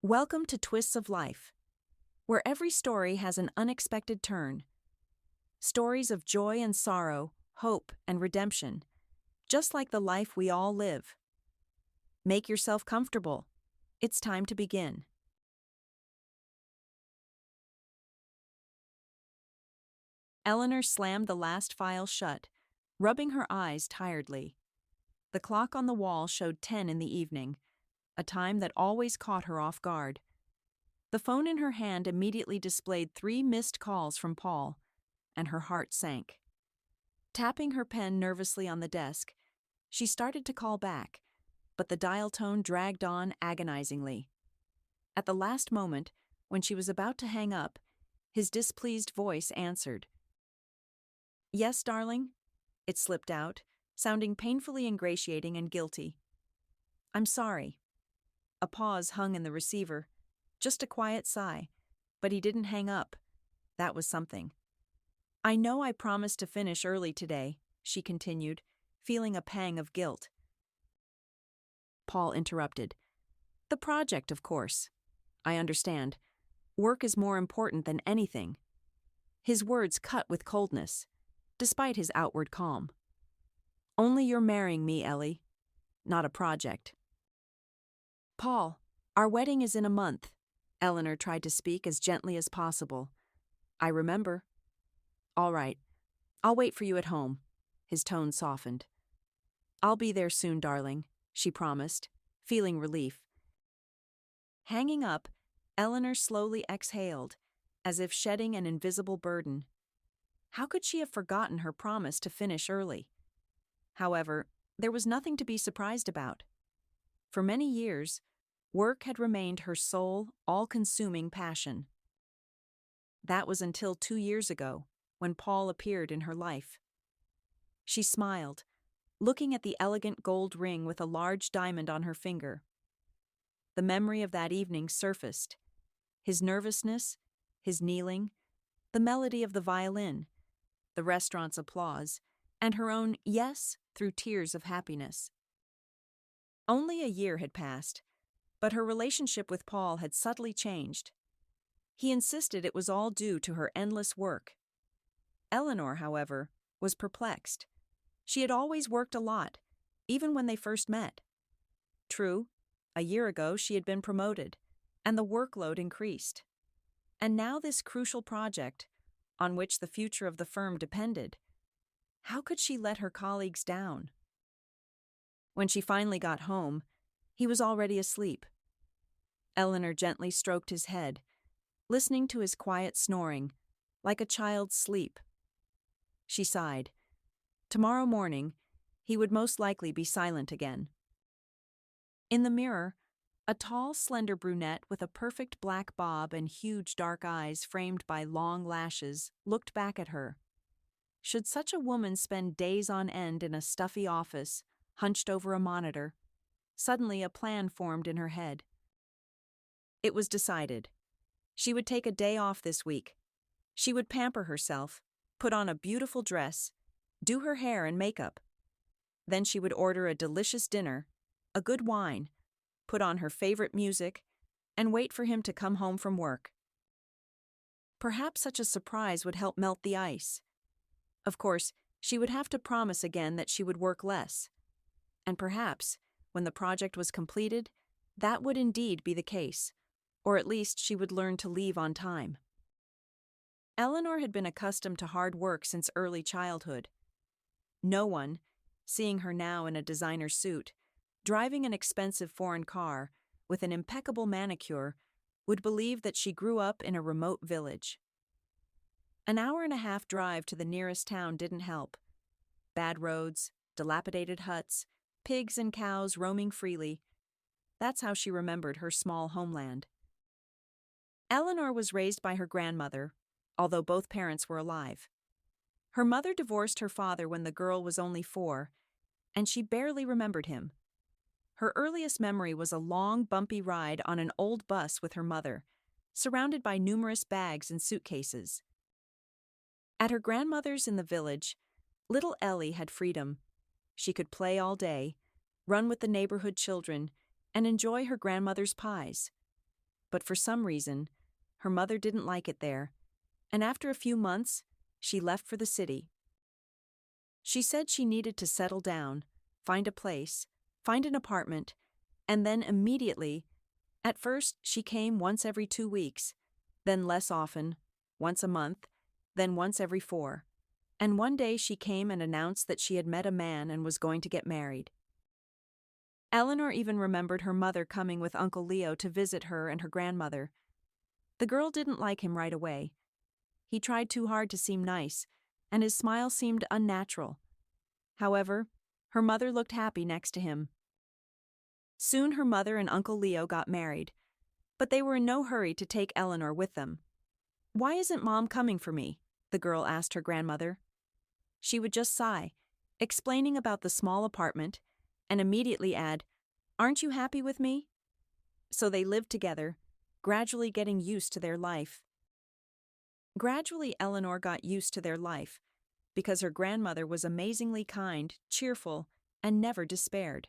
Welcome to Twists of Life, where every story has an unexpected turn. Stories of joy and sorrow, hope and redemption, just like the life we all live. Make yourself comfortable. It's time to begin. Eleanor slammed the last file shut, rubbing her eyes tiredly. The clock on the wall showed 10 in the evening, a time that always caught her off guard. The phone in her hand immediately displayed 3 missed calls from Paul, and her heart sank. Tapping her pen nervously on the desk, she started to call back, but the dial tone dragged on agonizingly. At the last moment, when she was about to hang up, his displeased voice answered. "Yes, darling?" It slipped out, sounding painfully ingratiating and guilty. "I'm sorry." A pause hung in the receiver, just a quiet sigh, but he didn't hang up. That was something. "I know I promised to finish early today," she continued, feeling a pang of guilt. Paul interrupted. "The project, of course. I understand. Work is more important than anything." His words cut with coldness, despite his outward calm. "Only you're marrying me, Ellie. Not a project." "Paul, our wedding is in a month." Eleanor tried to speak as gently as possible. "I remember." "All right. I'll wait for you at home." His tone softened. "I'll be there soon, darling," she promised, feeling relief. Hanging up, Eleanor slowly exhaled, as if shedding an invisible burden. How could she have forgotten her promise to finish early? However, there was nothing to be surprised about. For many years, work had remained her sole, all-consuming passion. That was until 2 years ago, when Paul appeared in her life. She smiled, looking at the elegant gold ring with a large diamond on her finger. The memory of that evening surfaced. His nervousness, his kneeling, the melody of the violin, the restaurant's applause, and her own yes through tears of happiness. Only a year had passed, but her relationship with Paul had subtly changed. He insisted it was all due to her endless work. Eleanor, however, was perplexed. She had always worked a lot, even when they first met. True, a year ago she had been promoted, and the workload increased. And now this crucial project, on which the future of the firm depended. How could she let her colleagues down? When she finally got home, he was already asleep. Eleanor gently stroked his head, listening to his quiet snoring, like a child's sleep. She sighed. Tomorrow morning, he would most likely be silent again. In the mirror, a tall, slender brunette with a perfect black bob and huge dark eyes framed by long lashes looked back at her. Should such a woman spend days on end in a stuffy office, hunched over a monitor? Suddenly a plan formed in her head. It was decided. She would take a day off this week. She would pamper herself, put on a beautiful dress, do her hair and makeup. Then she would order a delicious dinner, a good wine, put on her favorite music, and wait for him to come home from work. Perhaps such a surprise would help melt the ice. Of course, she would have to promise again that she would work less. And perhaps, when the project was completed, that would indeed be the case, or at least she would learn to leave on time. Eleanor had been accustomed to hard work since early childhood. No one, seeing her now in a designer suit, driving an expensive foreign car, with an impeccable manicure, would believe that she grew up in a remote village. An hour-and-a-half drive to the nearest town didn't help. Bad roads, dilapidated huts, pigs and cows roaming freely. That's how she remembered her small homeland. Eleanor was raised by her grandmother, although both parents were alive. Her mother divorced her father when the girl was only 4, and she barely remembered him. Her earliest memory was a long, bumpy ride on an old bus with her mother, surrounded by numerous bags and suitcases. At her grandmother's in the village, little Ellie had freedom. She could play all day, run with the neighborhood children, and enjoy her grandmother's pies. but for some reason, her mother didn't like it there, and after a few months, she left for the city. She said she needed to settle down, find a place, find an apartment, and then immediately. At first, she came once every 2 weeks, then less often, once a month, then once every 4. And one day she came and announced that she had met a man and was going to get married. Eleanor even remembered her mother coming with Uncle Leo to visit her and her grandmother. The girl didn't like him right away. He tried too hard to seem nice, and his smile seemed unnatural. However, her mother looked happy next to him. Soon her mother and Uncle Leo got married, but they were in no hurry to take Eleanor with them. "Why isn't Mom coming for me?" the girl asked her grandmother. She would just sigh, explaining about the small apartment, and immediately add, "Aren't you happy with me?" So they lived together, gradually getting used to their life. Gradually, Eleanor got used to their life, because her grandmother was amazingly kind, cheerful, and never despaired.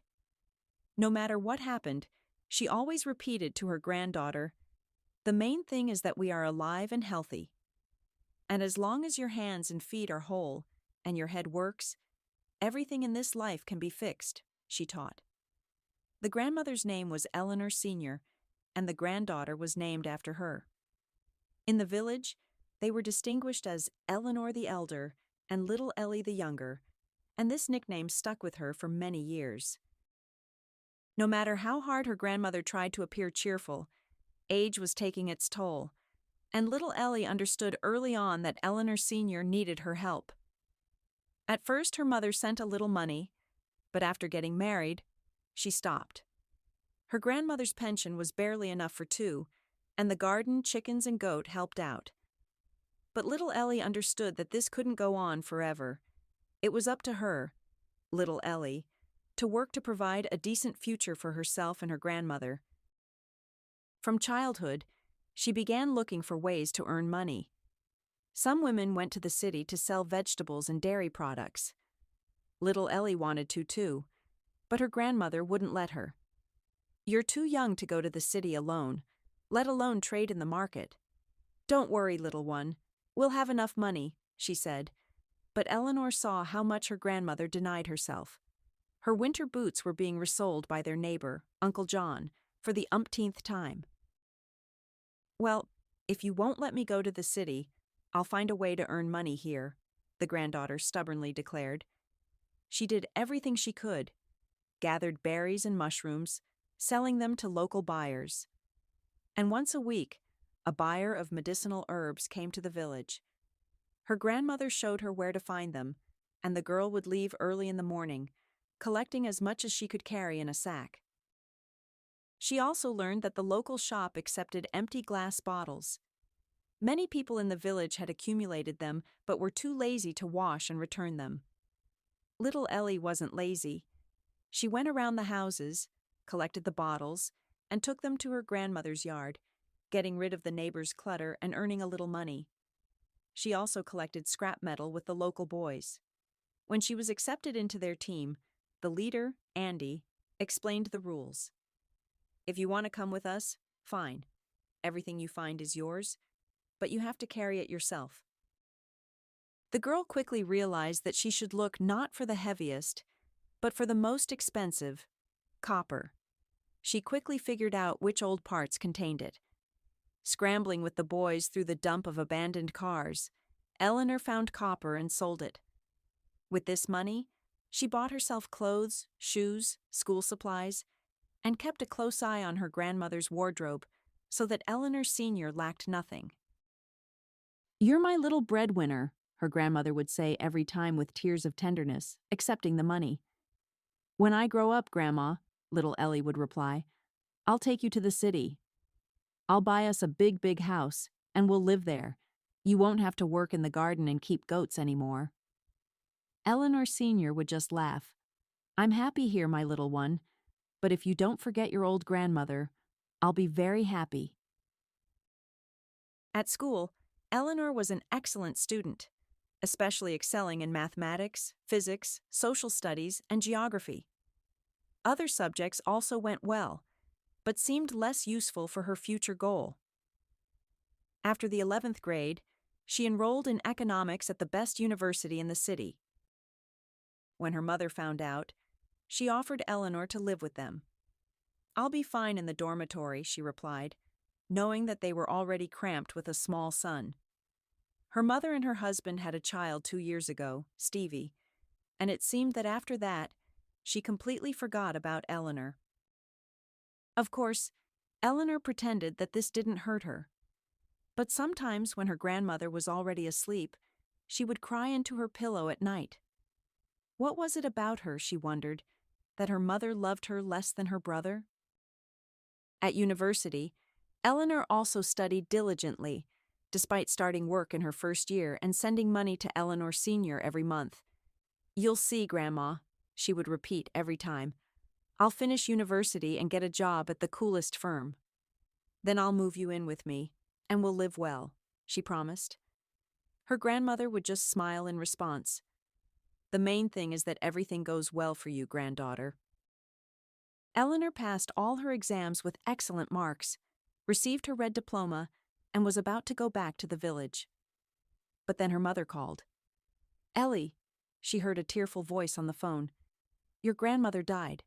No matter what happened, she always repeated to her granddaughter, "The main thing is that we are alive and healthy. And as long as your hands and feet are whole, and your head works, everything in this life can be fixed," she taught. The grandmother's name was Eleanor Sr., and the granddaughter was named after her. In the village, they were distinguished as Eleanor the Elder and Little Ellie the Younger, and this nickname stuck with her for many years. No matter how hard her grandmother tried to appear cheerful, age was taking its toll, and little Ellie understood early on that Eleanor Sr. needed her help. At first, her mother sent a little money, but after getting married, she stopped. Her grandmother's pension was barely enough for 2, and the garden, chickens, and goat helped out. But little Ellie understood that this couldn't go on forever. It was up to her, little Ellie, to work to provide a decent future for herself and her grandmother. From childhood, she began looking for ways to earn money. Some women went to the city to sell vegetables and dairy products. Little Ellie wanted to too, but her grandmother wouldn't let her. "You're too young to go to the city alone, let alone trade in the market." "Don't worry, little one. We'll have enough money," she said. But Eleanor saw how much her grandmother denied herself. Her winter boots were being resold by their neighbor, Uncle John, for the umpteenth time. "Well, if you won't let me go to the city, I'll find a way to earn money here," the granddaughter stubbornly declared. She did everything she could, gathered berries and mushrooms, selling them to local buyers. And once a week, a buyer of medicinal herbs came to the village. Her grandmother showed her where to find them, and the girl would leave early in the morning, collecting as much as she could carry in a sack. She also learned that the local shop accepted empty glass bottles. Many people in the village had accumulated them but were too lazy to wash and return them. Little Ellie wasn't lazy. She went around the houses, collected the bottles, and took them to her grandmother's yard, getting rid of the neighbors' clutter and earning a little money. She also collected scrap metal with the local boys. When she was accepted into their team, the leader, Andy, explained the rules. "If you want to come with us, fine. Everything you find is yours, but you have to carry it yourself." The girl quickly realized that she should look not for the heaviest, but for the most expensive, copper. She quickly figured out which old parts contained it. Scrambling with the boys through the dump of abandoned cars, Eleanor found copper and sold it. With this money, she bought herself clothes, shoes, school supplies, and kept a close eye on her grandmother's wardrobe so that Eleanor Sr. lacked nothing. "You're my little breadwinner," her grandmother would say every time with tears of tenderness, accepting the money. "When I grow up, Grandma," little Ellie would reply, "I'll take you to the city. I'll buy us a big, big house, and we'll live there. You won't have to work in the garden and keep goats anymore." Eleanor Sr. would just laugh. "I'm happy here, my little one, but if you don't forget your old grandmother, I'll be very happy." At school, Eleanor was an excellent student, especially excelling in mathematics, physics, social studies, and geography. Other subjects also went well, but seemed less useful for her future goal. After the 11th grade, she enrolled in economics at the best university in the city. When her mother found out, she offered Eleanor to live with them. "I'll be fine in the dormitory," she replied, knowing that they were already cramped with a small son. Her mother and her husband had a child 2 years ago, Stevie, and it seemed that after that, she completely forgot about Eleanor. Of course, Eleanor pretended that this didn't hurt her. But sometimes when her grandmother was already asleep, she would cry into her pillow at night. What was it about her, she wondered, that her mother loved her less than her brother? At university, Eleanor also studied diligently, despite starting work in her first year and sending money to Eleanor Sr. every month. "You'll see, Grandma," she would repeat every time. "I'll finish university and get a job at the coolest firm. Then I'll move you in with me, and we'll live well," she promised. Her grandmother would just smile in response. "The main thing is that everything goes well for you, granddaughter." Eleanor passed all her exams with excellent marks, received her red diploma, and was about to go back to the village. But then her mother called. "Ellie," she heard a tearful voice on the phone, "your grandmother died."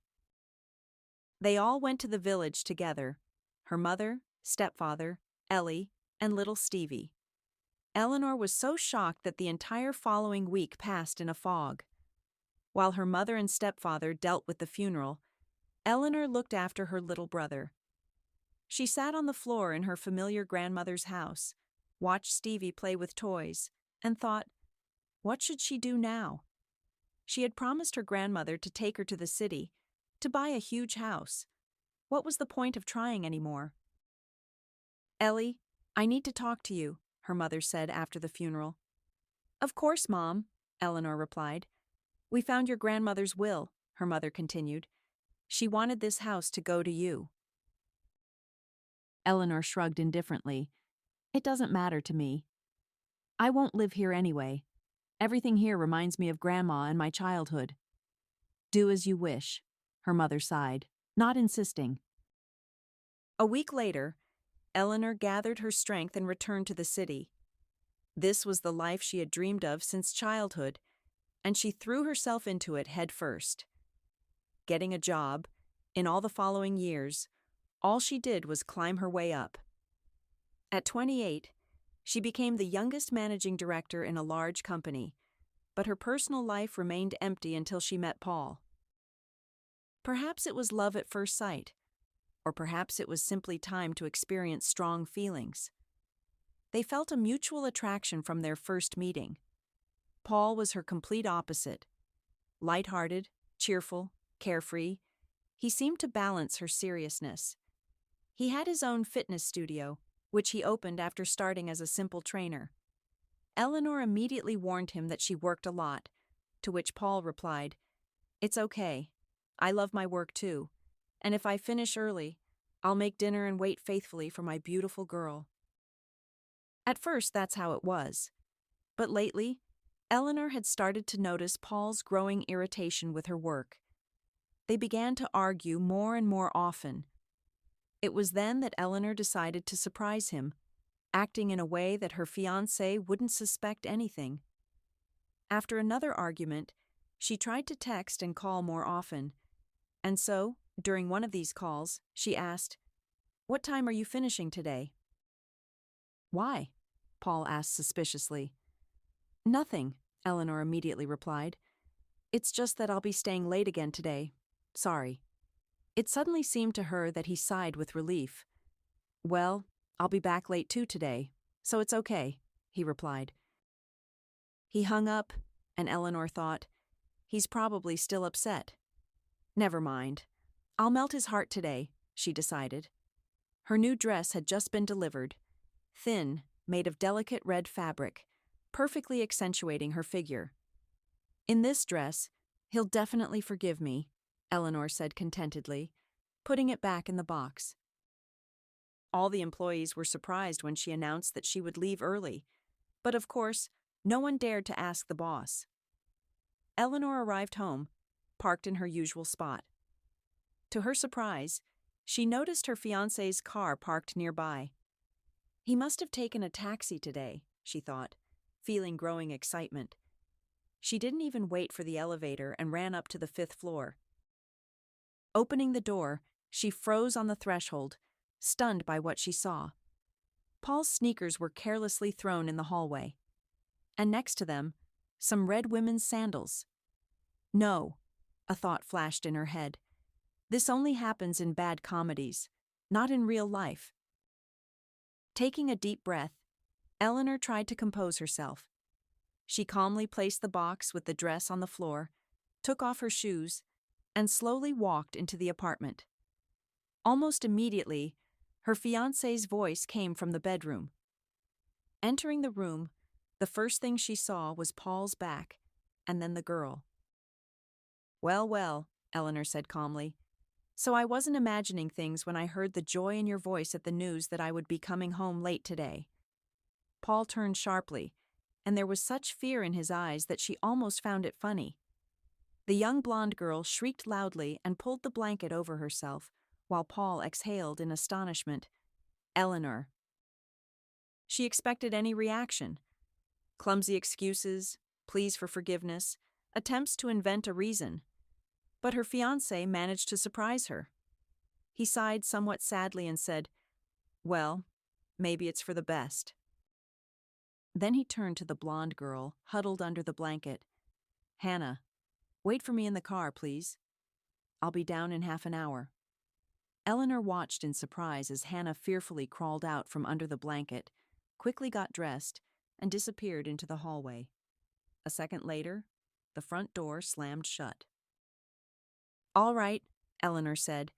They all went to the village together, her mother, stepfather, Ellie, and little Stevie. Eleanor was so shocked that the entire following week passed in a fog. While her mother and stepfather dealt with the funeral, Eleanor looked after her little brother. She sat on the floor in her familiar grandmother's house, watched Stevie play with toys, and thought, what should she do now? She had promised her grandmother to take her to the city, to buy a huge house. What was the point of trying anymore? "Ellie, I need to talk to you," her mother said after the funeral. "Of course, Mom," Eleanor replied. "We found your grandmother's will," her mother continued. "She wanted this house to go to you." Eleanor shrugged indifferently. "It doesn't matter to me. I won't live here anyway. Everything here reminds me of Grandma and my childhood." "Do as you wish," her mother sighed, not insisting. A week later, Eleanor gathered her strength and returned to the city. This was the life she had dreamed of since childhood, and she threw herself into it head first. Getting a job, in all the following years, all she did was climb her way up. At 28, she became the youngest managing director in a large company, but her personal life remained empty until she met Paul. Perhaps it was love at first sight, or perhaps it was simply time to experience strong feelings. They felt a mutual attraction from their first meeting. Paul was her complete opposite. Light-hearted, cheerful, carefree, he seemed to balance her seriousness. He had his own fitness studio, which he opened after starting as a simple trainer. Eleanor immediately warned him that she worked a lot, to which Paul replied, "It's okay. I love my work too, and if I finish early, I'll make dinner and wait faithfully for my beautiful girl." At first, that's how it was. But lately, Eleanor had started to notice Paul's growing irritation with her work. They began to argue more and more often. It was then that Eleanor decided to surprise him, acting in a way that her fiancé wouldn't suspect anything. After another argument, she tried to text and call more often, and so, during one of these calls, she asked, "What time are you finishing today?" "Why?" Paul asked suspiciously. "Nothing," Eleanor immediately replied. "It's just that I'll be staying late again today. Sorry." It suddenly seemed to her that he sighed with relief. "Well, I'll be back late too today, so it's okay," he replied. He hung up, and Eleanor thought, he's probably still upset. Never mind. I'll melt his heart today, she decided. Her new dress had just been delivered, thin, made of delicate red fabric, perfectly accentuating her figure. "In this dress, he'll definitely forgive me," Eleanor said contentedly, putting it back in the box. All the employees were surprised when she announced that she would leave early, but of course, no one dared to ask the boss. Eleanor arrived home, parked in her usual spot. To her surprise, She noticed her fiancé's car parked nearby. He must have taken a taxi today, she thought, feeling growing excitement. She didn't even wait for the elevator and ran up to the 5th floor. Opening the door, she froze on the threshold, stunned by what she saw. Paul's sneakers were carelessly thrown in the hallway. And next to them, some red women's sandals. No, a thought flashed in her head. This only happens in bad comedies, not in real life. Taking a deep breath, Eleanor tried to compose herself. She calmly placed the box with the dress on the floor, took off her shoes, and slowly walked into the apartment. Almost immediately, her fiancé's voice came from the bedroom. Entering the room, the first thing she saw was Paul's back, and then the girl. "Well, well," Eleanor said calmly. "So I wasn't imagining things when I heard the joy in your voice at the news that I would be coming home late today." Paul turned sharply, and there was such fear in his eyes that she almost found it funny. The young blonde girl shrieked loudly and pulled the blanket over herself, while Paul exhaled in astonishment. "Eleanor." She expected any reaction. Clumsy excuses, pleas for forgiveness, attempts to invent a reason. But her fiancé managed to surprise her. He sighed somewhat sadly and said, "Well, maybe it's for the best." Then he turned to the blonde girl, huddled under the blanket. "Hannah, wait for me in the car, please. I'll be down in half an hour." Eleanor watched in surprise as Hannah fearfully crawled out from under the blanket, quickly got dressed, and disappeared into the hallway. A second later, the front door slammed shut. "All right," Eleanor said.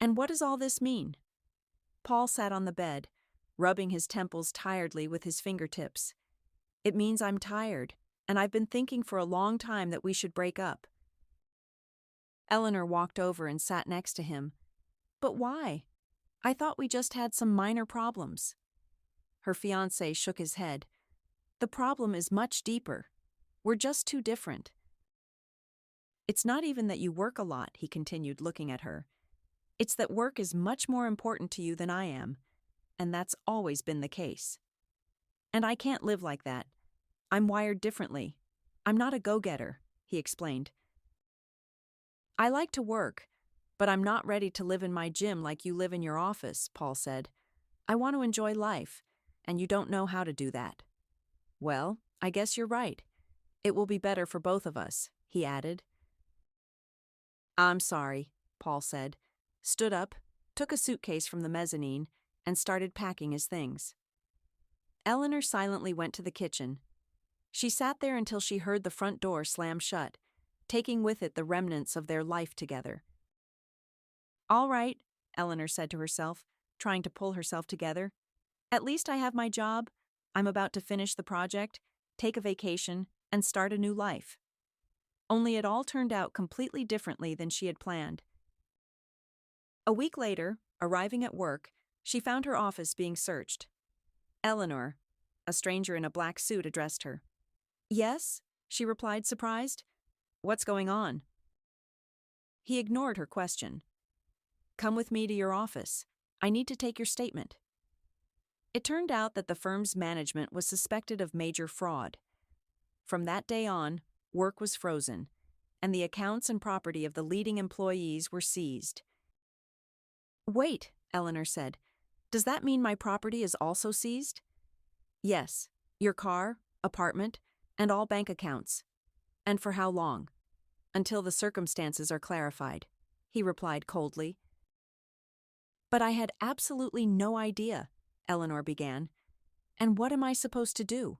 "And what does all this mean?" Paul sat on the bed, rubbing his temples tiredly with his fingertips. "It means I'm tired, and I've been thinking for a long time that we should break up." Eleanor walked over and sat next to him. "But why? I thought we just had some minor problems." Her fiancé shook his head. "The problem is much deeper. We're just too different." "It's not even that you work a lot," he continued, looking at her. "It's that work is much more important to you than I am, and that's always been the case. And I can't live like that. I'm wired differently. I'm not a go-getter," he explained. "I like to work, but I'm not ready to live in my gym like you live in your office," Paul said. "I want to enjoy life, and you don't know how to do that." "Well, I guess you're right. It will be better for both of us," he added. "I'm sorry," Paul said, stood up, took a suitcase from the mezzanine, and started packing his things. Eleanor silently went to the kitchen. She sat there until she heard the front door slam shut, taking with it the remnants of their life together. "All right," Eleanor said to herself, trying to pull herself together. "At least I have my job. I'm about to finish the project, take a vacation, and start a new life." Only it all turned out completely differently than she had planned. A week later, arriving at work, she found her office being searched. Eleanor, a stranger in a black suit, addressed her. "Yes?" she replied, surprised. "What's going on?" He ignored her question. "Come with me to your office. I need to take your statement." It turned out that the firm's management was suspected of major fraud. From that day on, work was frozen, and the accounts and property of the leading employees were seized. "Wait," Eleanor said. "Does that mean my property is also seized?" "Yes, your car, apartment, and all bank accounts." "And for how long?" "Until the circumstances are clarified," he replied coldly. "But I had absolutely no idea," Eleanor began. "And what am I supposed to do?"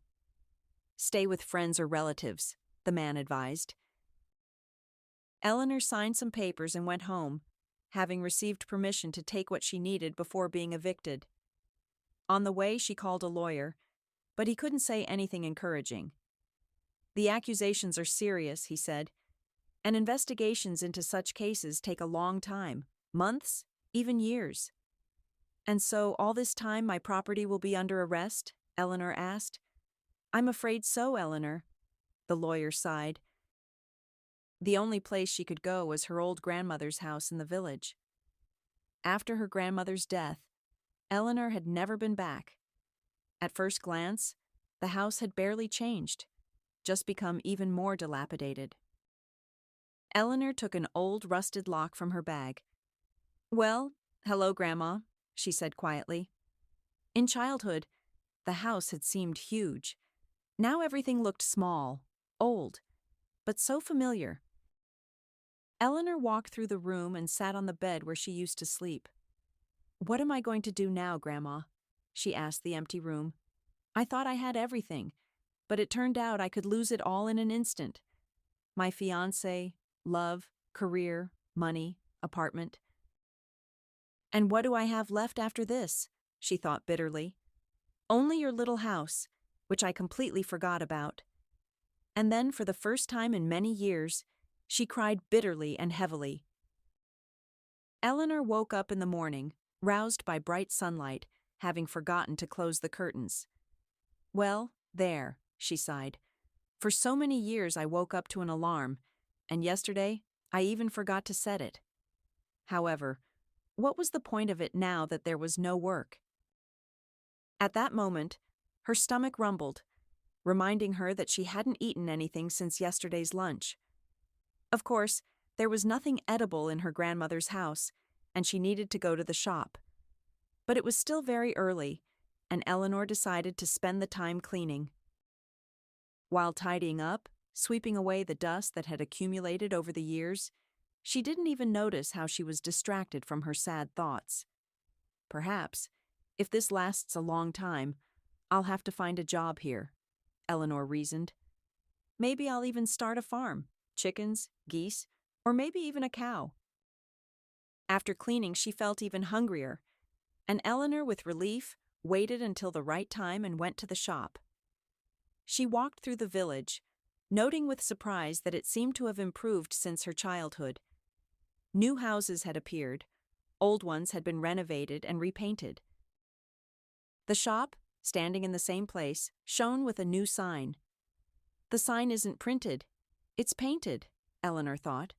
"Stay with friends or relatives," the man advised. Eleanor signed some papers and went home, having received permission to take what she needed before being evicted. On the way, she called a lawyer, but he couldn't say anything encouraging. "The accusations are serious," he said, "and investigations into such cases take a long time, months, even years." "And so all this time my property will be under arrest?" Eleanor asked. "I'm afraid so, Eleanor," the lawyer sighed. The only place she could go was her old grandmother's house in the village. After her grandmother's death, Eleanor had never been back. At first glance, the house had barely changed, just become even more dilapidated. Eleanor took an old rusted lock from her bag. "Well, hello, Grandma," she said quietly. In childhood, the house had seemed huge. Now everything looked small, old, but so familiar. Eleanor walked through the room and sat on the bed where she used to sleep. "What am I going to do now, Grandma?" she asked the empty room. "I thought I had everything, but it turned out I could lose it all in an instant. My fiancé, love, career, money, apartment. And what do I have left after this?" she thought bitterly. "Only your little house, which I completely forgot about." And then, for the first time in many years, she cried bitterly and heavily. Eleanor woke up in the morning, roused by bright sunlight, having forgotten to close the curtains. "Well, there," she sighed. "For so many years I woke up to an alarm, and yesterday I even forgot to set it." However, what was the point of it now that there was no work? At that moment, her stomach rumbled, reminding her that she hadn't eaten anything since yesterday's lunch. Of course, there was nothing edible in her grandmother's house, and she needed to go to the shop. But it was still very early, and Eleanor decided to spend the time cleaning. While tidying up, sweeping away the dust that had accumulated over the years, she didn't even notice how she was distracted from her sad thoughts. Perhaps, if this lasts a long time, I'll have to find a job here, Eleanor reasoned. Maybe I'll even start a farm, chickens, geese, or maybe even a cow. After cleaning, she felt even hungrier, and Eleanor, with relief, waited until the right time and went to the shop. She walked through the village, noting with surprise that it seemed to have improved since her childhood. New houses had appeared, old ones had been renovated and repainted. The shop, standing in the same place, shone with a new sign. The sign isn't printed, it's painted, Eleanor thought,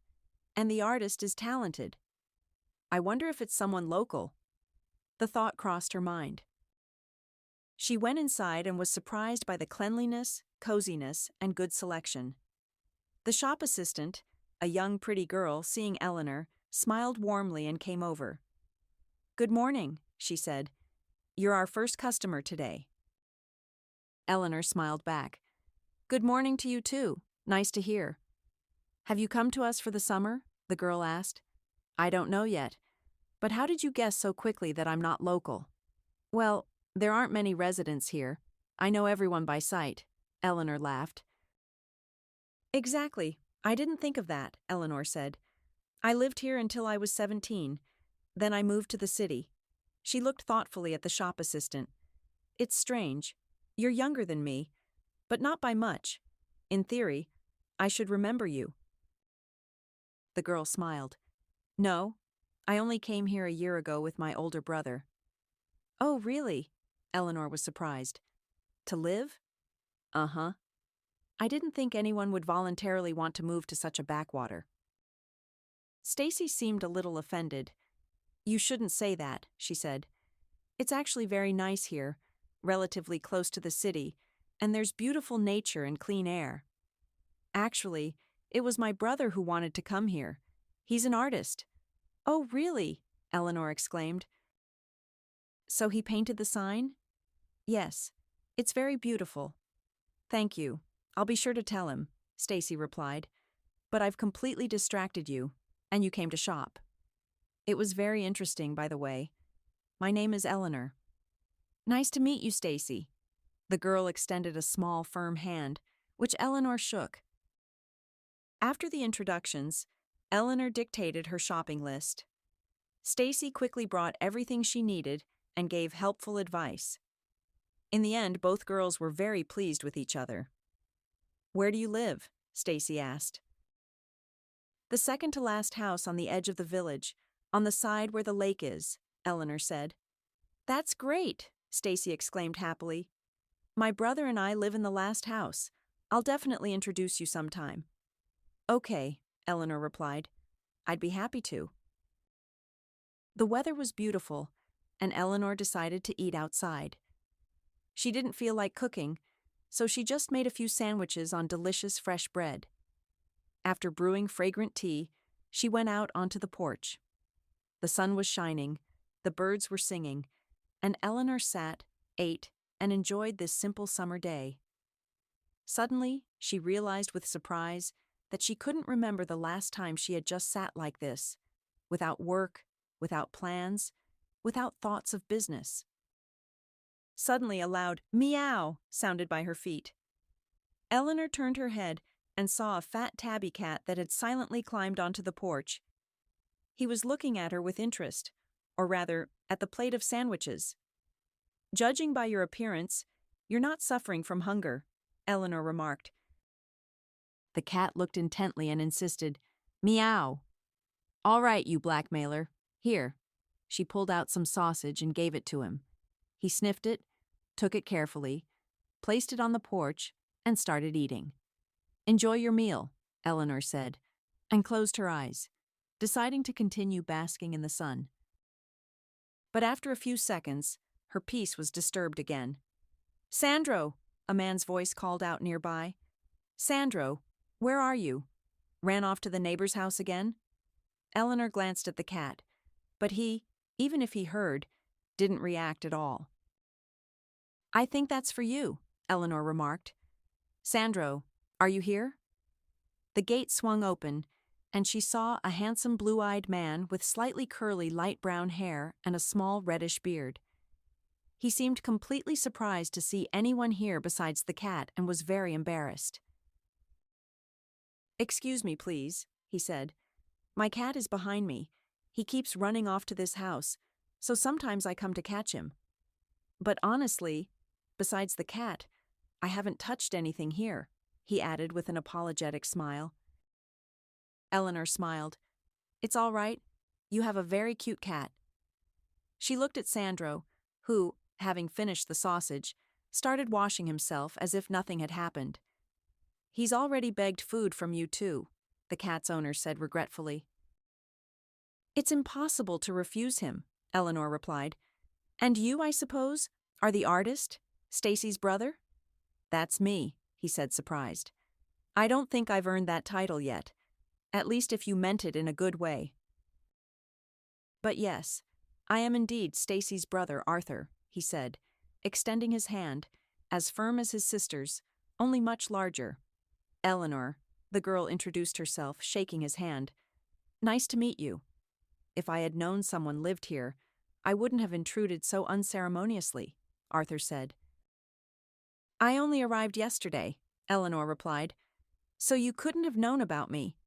and the artist is talented. I wonder if it's someone local. The thought crossed her mind. She went inside and was surprised by the cleanliness, coziness, and good selection. The shop assistant, a young pretty girl, seeing Eleanor, smiled warmly and came over. "Good morning," she said. "You're our first customer today." Eleanor smiled back. "Good morning to you too. Nice to hear." "Have you come to us for the summer?" the girl asked. "I don't know yet. But how did you guess so quickly that I'm not local?" "Well, there aren't many residents here. I know everyone by sight," Eleanor laughed. "Exactly. I didn't think of that," Eleanor said. "I lived here until I was 17. Then I moved to the city." She looked thoughtfully at the shop assistant. "It's strange. You're younger than me, but not by much. In theory, I should remember you." The girl smiled. "No, I only came here a year ago with my older brother." "Oh, really?" Eleanor was surprised. "To live?" "Uh-huh. I didn't think anyone would voluntarily want to move to such a backwater." Stacy seemed a little offended. "You shouldn't say that," she said. "It's actually very nice here, relatively close to the city, and there's beautiful nature and clean air. Actually, it was my brother who wanted to come here. He's an artist." "Oh, really?" Eleanor exclaimed. "So he painted the sign?" "Yes. It's very beautiful." "Thank you. I'll be sure to tell him," Stacy replied. "But I've completely distracted you, and you came to shop." "It was very interesting, by the way. My name is Eleanor." "Nice to meet you, Stacy." The girl extended a small, firm hand, which Eleanor shook. After the introductions, Eleanor dictated her shopping list. Stacy quickly brought everything she needed and gave helpful advice. In the end, both girls were very pleased with each other. "Where do you live?" Stacy asked. "The second to last house on the edge of the village, on the side where the lake is," Eleanor said. "That's great," Stacy exclaimed happily. "My brother and I live in the last house. I'll definitely introduce you sometime." "Okay," Eleanor replied. "I'd be happy to." The weather was beautiful, and Eleanor decided to eat outside. She didn't feel like cooking, so she just made a few sandwiches on delicious fresh bread. After brewing fragrant tea, she went out onto the porch. The sun was shining, the birds were singing, and Eleanor sat, ate, and enjoyed this simple summer day. Suddenly, she realized with surprise that she couldn't remember the last time she had just sat like this, without work, without plans, without thoughts of business. Suddenly a loud meow sounded by her feet. Eleanor turned her head and saw a fat tabby cat that had silently climbed onto the porch. He was looking at her with interest, or rather, at the plate of sandwiches. "Judging by your appearance, you're not suffering from hunger," Eleanor remarked. The cat looked intently and insisted, "Meow." "All right, you blackmailer. Here." She pulled out some sausage and gave it to him. He sniffed it, took it carefully, placed it on the porch, and started eating. "Enjoy your meal," Eleanor said, and closed her eyes, deciding to continue basking in the sun. But after a few seconds, her peace was disturbed again. "Sandro!" a man's voice called out nearby. "Sandro, where are you? Ran off to the neighbor's house again?" Eleanor glanced at the cat, but he, even if he heard, didn't react at all. "I think that's for you," Eleanor remarked. "Sandro, are you here?" The gate swung open, and she saw a handsome blue-eyed man with slightly curly light brown hair and a small reddish beard. He seemed completely surprised to see anyone here besides the cat and was very embarrassed. "Excuse me, please," he said. "My cat is behind me. He keeps running off to this house, so sometimes I come to catch him. But honestly, besides the cat, I haven't touched anything here," he added with an apologetic smile. Eleanor smiled. "It's all right. You have a very cute cat." She looked at Sandro, who, having finished the sausage, started washing himself as if nothing had happened. "He's already begged food from you too," the cat's owner said regretfully. "It's impossible to refuse him," Eleanor replied. "And you, I suppose, are the artist, Stacy's brother?" "That's me," he said, surprised. "I don't think I've earned that title yet, at least if you meant it in a good way. But yes, I am indeed Stacy's brother Arthur," he said, extending his hand, as firm as his sister's, only much larger. "Eleanor," the girl introduced herself, shaking his hand. "Nice to meet you. If I had known someone lived here, I wouldn't have intruded so unceremoniously," Arthur said. "I only arrived yesterday," Eleanor replied, "so you couldn't have known about me.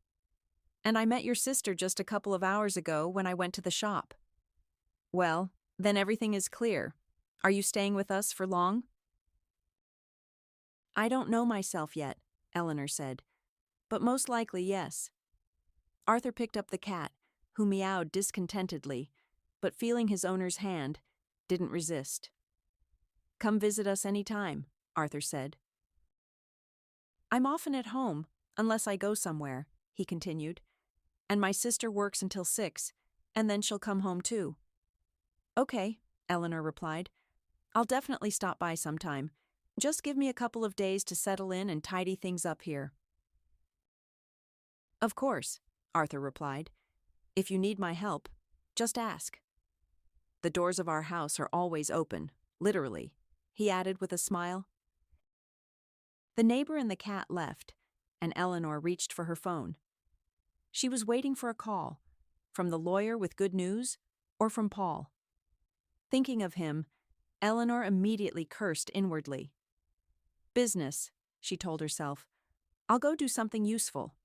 And I met your sister just a couple of hours ago when I went to the shop." "Well, then everything is clear. Are you staying with us for long?" "I don't know myself yet," Eleanor said, "but most likely yes." Arthur picked up the cat, who meowed discontentedly, but feeling his owner's hand, didn't resist. "Come visit us any time," Arthur said. "I'm often at home, unless I go somewhere," he continued, "and my sister works until 6, and then she'll come home too." "Okay," Eleanor replied. "I'll definitely stop by sometime. Just give me a couple of days to settle in and tidy things up here." "Of course," Arthur replied. "If you need my help, just ask. The doors of our house are always open, literally," he added with a smile. The neighbor and the cat left, and Eleanor reached for her phone. She was waiting for a call, from the lawyer with good news, or from Paul. Thinking of him, Eleanor immediately cursed inwardly. "Business," she told herself. "I'll go do something useful."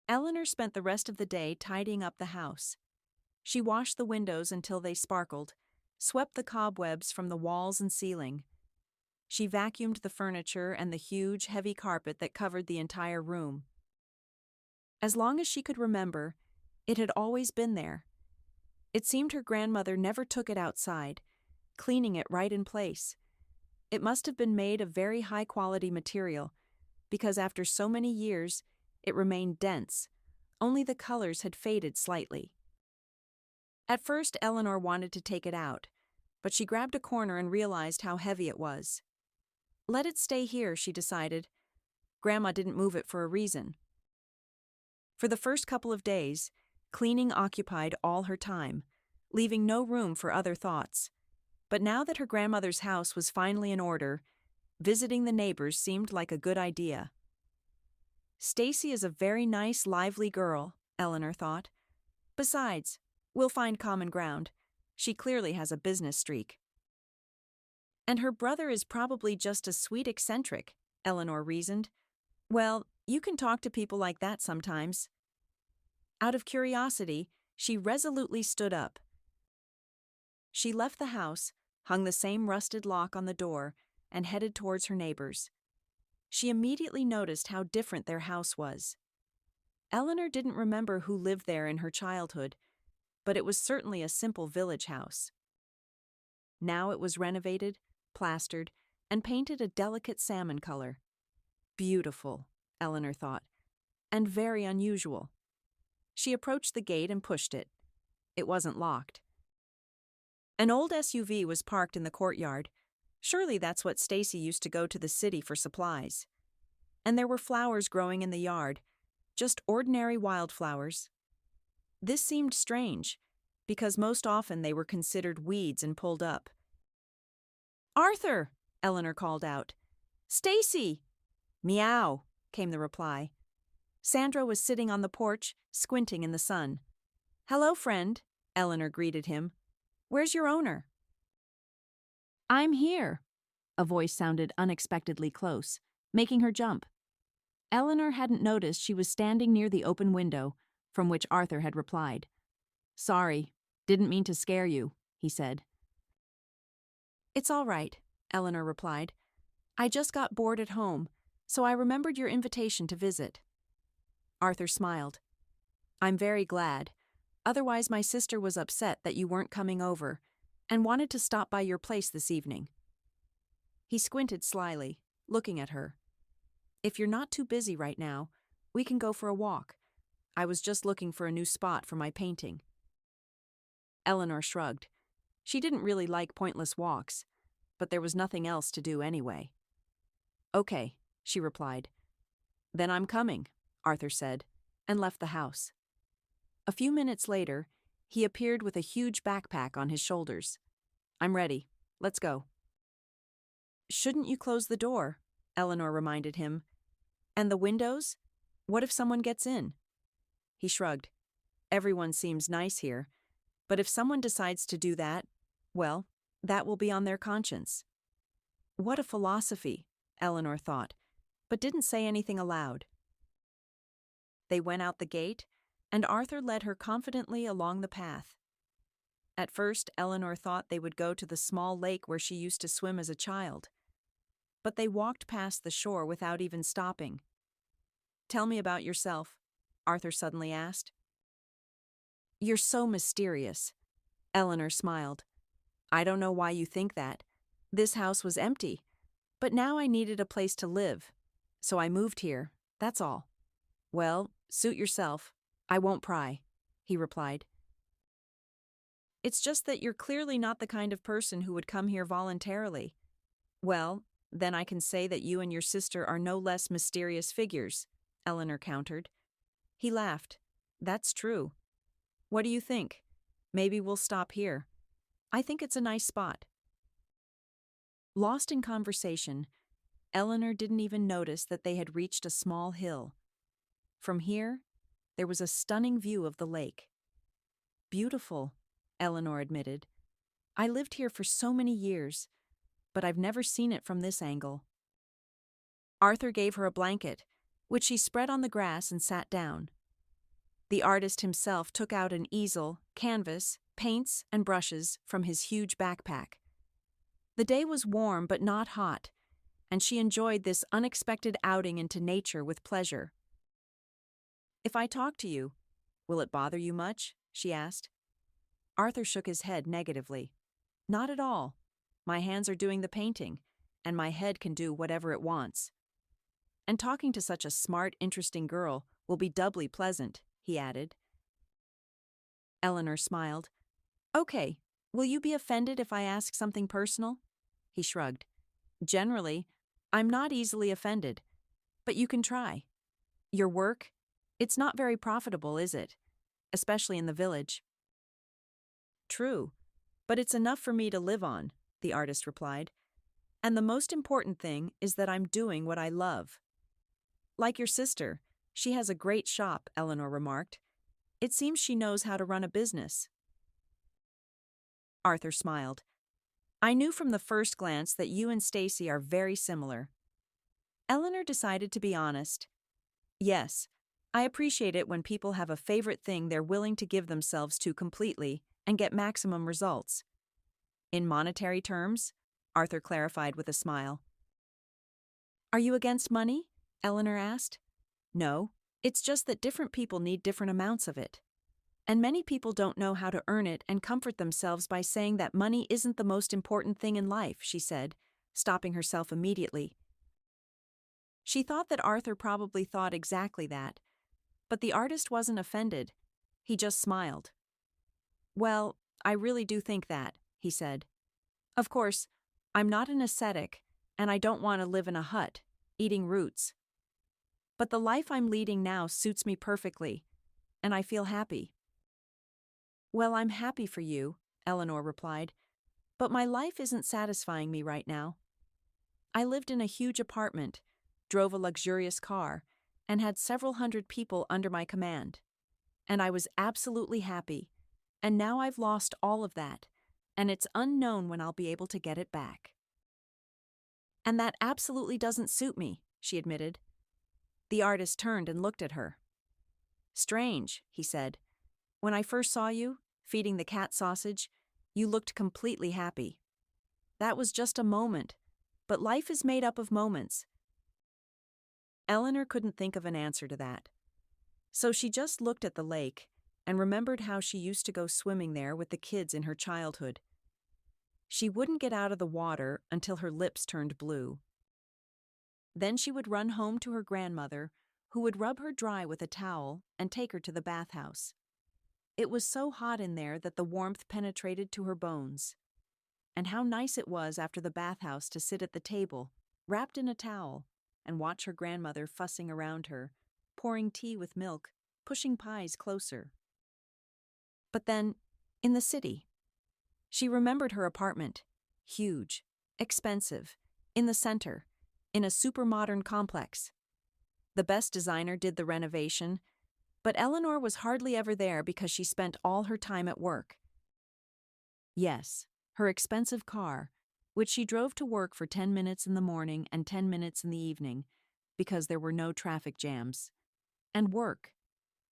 Eleanor spent the rest of the day tidying up the house. She washed the windows until they sparkled, swept the cobwebs from the walls and ceiling. She vacuumed the furniture and the huge, heavy carpet that covered the entire room. As long as she could remember, it had always been there. It seemed her grandmother never took it outside, cleaning it right in place. It must have been made of very high-quality material, because after so many years, it remained dense, only the colors had faded slightly. At first, Eleanor wanted to take it out, but she grabbed a corner and realized how heavy it was. Let it stay here, she decided. Grandma didn't move it for a reason. For the first couple of days, cleaning occupied all her time, leaving no room for other thoughts. But now that her grandmother's house was finally in order, visiting the neighbors seemed like a good idea. Stacy is a very nice, lively girl, Eleanor thought. Besides, we'll find common ground. She clearly has a business streak. And her brother is probably just a sweet eccentric, Eleanor reasoned. Well, you can talk to people like that sometimes. Out of curiosity, she resolutely stood up. She left the house, hung the same rusted lock on the door, and headed towards her neighbors. She immediately noticed how different their house was. Eleanor didn't remember who lived there in her childhood, but it was certainly a simple village house. Now it was renovated, plastered, and painted a delicate salmon color. Beautiful, Eleanor thought, and very unusual. She approached the gate and pushed it. It wasn't locked. An old SUV was parked in the courtyard. Surely that's what Stacy used to go to the city for supplies. And there were flowers growing in the yard, just ordinary wildflowers. This seemed strange, because most often they were considered weeds and pulled up. "Arthur!" Eleanor called out. "Stacy!" "Meow," came the reply. Sandra was sitting on the porch, squinting in the sun. "Hello, friend," Eleanor greeted him. "Where's your owner?" "I'm here," a voice sounded unexpectedly close, making her jump. Eleanor hadn't noticed she was standing near the open window, from which Arthur had replied. "Sorry, didn't mean to scare you," he said. "It's all right," Eleanor replied. "I just got bored at home, so I remembered your invitation to visit." Arthur smiled. "I'm very glad. Otherwise, my sister was upset that you weren't coming over and wanted to stop by your place this evening." He squinted slyly, looking at her. "If you're not too busy right now, we can go for a walk. I was just looking for a new spot for my painting." Eleanor shrugged. She didn't really like pointless walks, but there was nothing else to do anyway. "Okay," she replied. "Then I'm coming," Arthur said, and left the house. A few minutes later, he appeared with a huge backpack on his shoulders. "I'm ready. Let's go." "Shouldn't you close the door?" Eleanor reminded him. "And the windows? What if someone gets in?" He shrugged. "Everyone seems nice here, but if someone decides to do that, well, that will be on their conscience." What a philosophy, Eleanor thought, but didn't say anything aloud. They went out the gate, and Arthur led her confidently along the path. At first, Eleanor thought they would go to the small lake where she used to swim as a child. But they walked past the shore without even stopping. "Tell me about yourself," Arthur suddenly asked. "You're so mysterious." Eleanor smiled. "I don't know why you think that. This house was empty, but now I needed a place to live, so I moved here, that's all." "Well, suit yourself. I won't pry," he replied. "It's just that you're clearly not the kind of person who would come here voluntarily." "Well, then I can say that you and your sister are no less mysterious figures," Eleanor countered. He laughed. "That's true. What do you think? Maybe we'll stop here. I think it's a nice spot." Lost in conversation, Eleanor didn't even notice that they had reached a small hill. From here, there was a stunning view of the lake. "Beautiful," Eleanor admitted. "I lived here for so many years, but I've never seen it from this angle." Arthur gave her a blanket, which she spread on the grass and sat down. The artist himself took out an easel, canvas, paints, and brushes from his huge backpack. The day was warm but not hot, and she enjoyed this unexpected outing into nature with pleasure. "If I talk to you, will it bother you much?" she asked. Arthur shook his head negatively. "Not at all. My hands are doing the painting, and my head can do whatever it wants. And talking to such a smart, interesting girl will be doubly pleasant," he added. Eleanor smiled. Okay, will you be offended if I ask something personal? He shrugged. Generally, I'm not easily offended, but you can try. Your work? It's not very profitable, is it? Especially in the village. True, but it's enough for me to live on, the artist replied. And the most important thing is that I'm doing what I love. Like your sister, she has a great shop, Eleanor remarked. It seems she knows how to run a business. Arthur smiled. I knew from the first glance that you and Stacy are very similar. Eleanor decided to be honest. Yes, I appreciate it when people have a favorite thing they're willing to give themselves to completely and get maximum results. In monetary terms, Arthur clarified with a smile. Are you against money? Eleanor asked. No, it's just that different people need different amounts of it. And many people don't know how to earn it and comfort themselves by saying that money isn't the most important thing in life, she said, stopping herself immediately. She thought that Arthur probably thought exactly that, but the artist wasn't offended. He just smiled. Well, I really do think that, he said. Of course, I'm not an ascetic, and I don't want to live in a hut, eating roots. But the life I'm leading now suits me perfectly, and I feel happy. Well, I'm happy for you, Eleanor replied, but my life isn't satisfying me right now. I lived in a huge apartment, drove a luxurious car, and had several hundred people under my command. And I was absolutely happy, and now I've lost all of that, and it's unknown when I'll be able to get it back. And that absolutely doesn't suit me, she admitted. The artist turned and looked at her. Strange, he said. When I first saw you, feeding the cat sausage, you looked completely happy. That was just a moment, but life is made up of moments. Eleanor couldn't think of an answer to that. So she just looked at the lake and remembered how she used to go swimming there with the kids in her childhood. She wouldn't get out of the water until her lips turned blue. Then she would run home to her grandmother, who would rub her dry with a towel and take her to the bathhouse. It was so hot in there that the warmth penetrated to her bones. And how nice it was after the bathhouse to sit at the table, wrapped in a towel, and watch her grandmother fussing around her, pouring tea with milk, pushing pies closer. But then, in the city, she remembered her apartment, huge, expensive, in the center, in a super modern complex. The best designer did the renovation, but Eleanor was hardly ever there because she spent all her time at work. Yes, her expensive car, which she drove to work for 10 minutes in the morning and 10 minutes in the evening, because there were no traffic jams. And work.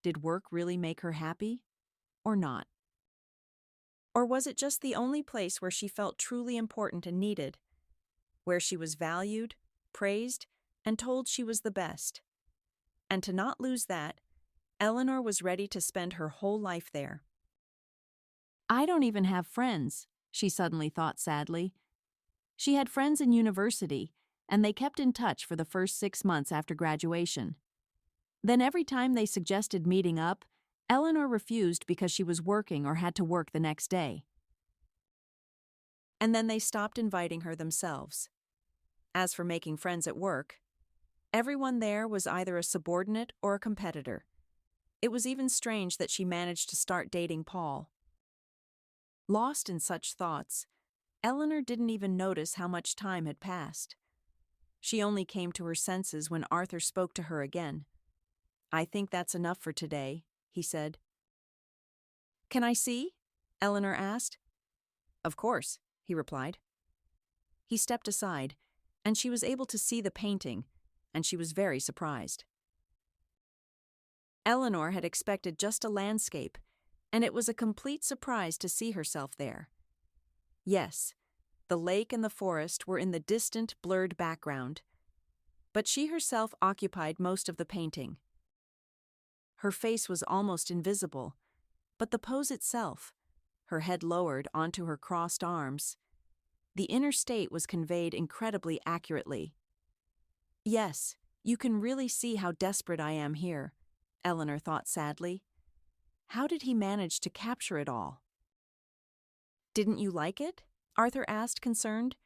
Did work really make her happy? Or not? Or was it just the only place where she felt truly important and needed? Where she was valued, praised, and told she was the best? And to not lose that, Eleanor was ready to spend her whole life there. I don't even have friends, she suddenly thought sadly. She had friends in university, and they kept in touch for the first 6 months after graduation. Then every time they suggested meeting up, Eleanor refused because she was working or had to work the next day. And then they stopped inviting her themselves. As for making friends at work, everyone there was either a subordinate or a competitor. It was even strange that she managed to start dating Paul. Lost in such thoughts, Eleanor didn't even notice how much time had passed. She only came to her senses when Arthur spoke to her again. I think that's enough for today, he said. Can I see? Eleanor asked. Of course, he replied. He stepped aside, and she was able to see the painting, and she was very surprised. Eleanor had expected just a landscape, and it was a complete surprise to see herself there. Yes, the lake and the forest were in the distant, blurred background, but she herself occupied most of the painting. Her face was almost invisible, but the pose itself, her head lowered onto her crossed arms, the inner state was conveyed incredibly accurately. Yes, you can really see how desperate I am here, Eleanor thought sadly. How did he manage to capture it all? Didn't you like it? Arthur asked, concerned.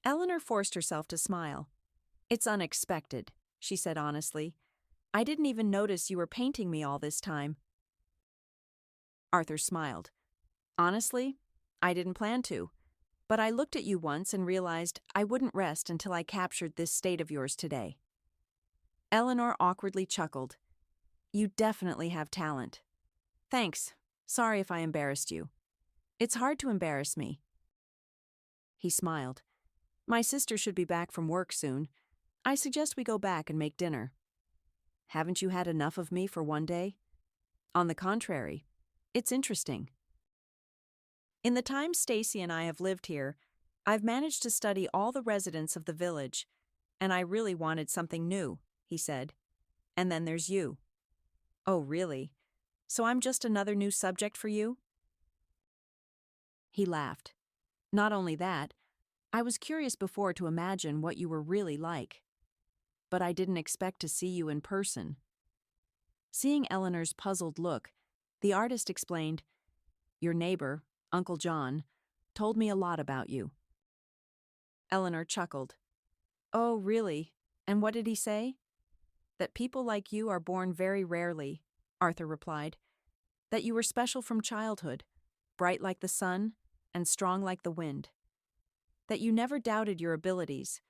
Eleanor forced herself to smile. It's unexpected, she said honestly. I didn't even notice you were painting me all this time. Arthur smiled. Honestly, I didn't plan to, but I looked at you once and realized I wouldn't rest until I captured this state of yours today. Eleanor awkwardly chuckled. You definitely have talent. Thanks. Sorry if I embarrassed you. It's hard to embarrass me. He smiled. My sister should be back from work soon. I suggest we go back and make dinner. Haven't you had enough of me for one day? On the contrary, it's interesting. In the time Stacy and I have lived here, I've managed to study all the residents of the village, and I really wanted something new, he said. And then there's you. Oh, really? So I'm just another new subject for you? He laughed. Not only that, I was curious before to imagine what you were really like. But I didn't expect to see you in person. Seeing Eleanor's puzzled look, the artist explained, Your neighbor, Uncle John, told me a lot about you. Eleanor chuckled. Oh, really? And what did he say? That people like you are born very rarely, Arthur replied. That you were special from childhood, bright like the sun and strong like the wind. That you never doubted your abilities,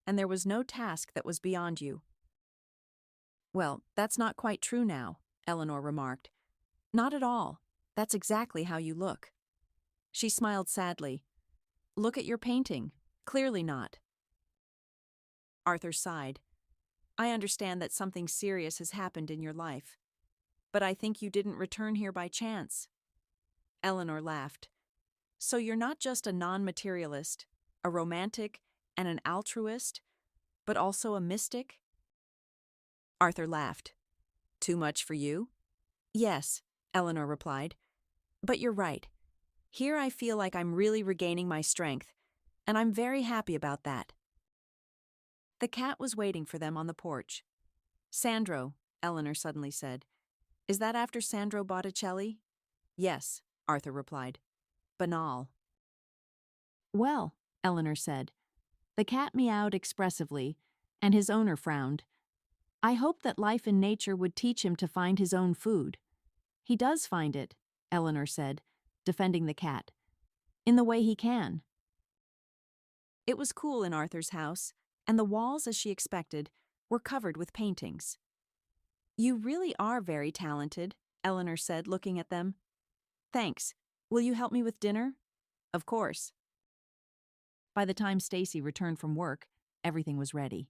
and there was no task that was beyond you. Well, that's not quite true now, Eleanor remarked. Not at all. That's exactly how you look. She smiled sadly. Look at your painting. Clearly not. Arthur sighed. I understand that something serious has happened in your life, but I think you didn't return here by chance. Eleanor laughed. So you're not just a non-materialist, a romantic, and an altruist, but also a mystic? Arthur laughed. Too much for you? Yes, Eleanor replied. But you're right. Here I feel like I'm really regaining my strength, and I'm very happy about that. The cat was waiting for them on the porch. Sandro, Eleanor suddenly said. Is that after Sandro Botticelli? Yes, Arthur replied. Banal. Well, Eleanor said. The cat meowed expressively, and his owner frowned. I hoped that life in nature would teach him to find his own food. He does find it, Eleanor said, defending the cat. In the way he can. It was cool in Arthur's house, and the walls, as she expected, were covered with paintings. You really are very talented, Eleanor said, looking at them. Thanks. Will you help me with dinner? Of course. By the time Stacy returned from work, everything was ready.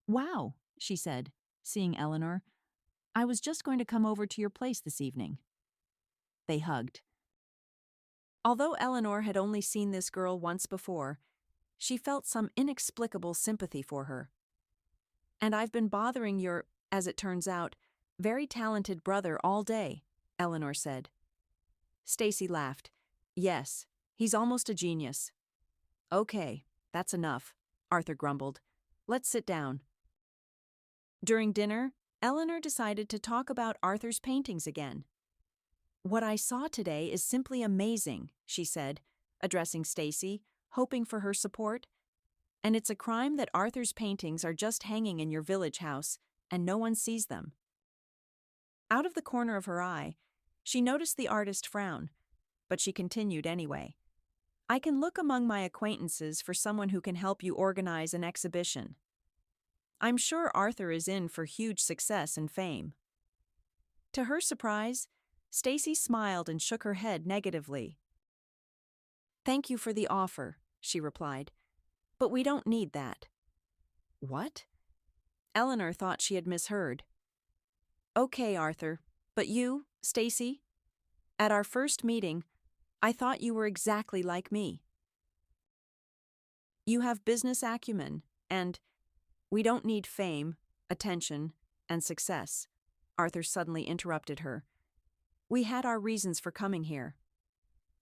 Wow, she said, seeing Eleanor. I was just going to come over to your place this evening. They hugged. Although Eleanor had only seen this girl once before, she felt some inexplicable sympathy for her. And I've been bothering your, as it turns out, very talented brother all day, Eleanor said. Stacy laughed. Yes, he's almost a genius. Okay, that's enough, Arthur grumbled. Let's sit down. During dinner, Eleanor decided to talk about Arthur's paintings again. What I saw today is simply amazing, she said, addressing Stacy, hoping for her support. And it's a crime that Arthur's paintings are just hanging in your village house, and no one sees them. Out of the corner of her eye, she noticed the artist frown, but she continued anyway. I can look among my acquaintances for someone who can help you organize an exhibition. I'm sure Arthur is in for huge success and fame. To her surprise, Stacy smiled and shook her head negatively. Thank you for the offer, she replied, but we don't need that. What? Eleanor thought she had misheard. Okay, Arthur, but you, Stacy? At our first meeting, I thought you were exactly like me. You have business acumen, and we don't need fame, attention, and success, Arthur suddenly interrupted her. We had our reasons for coming here.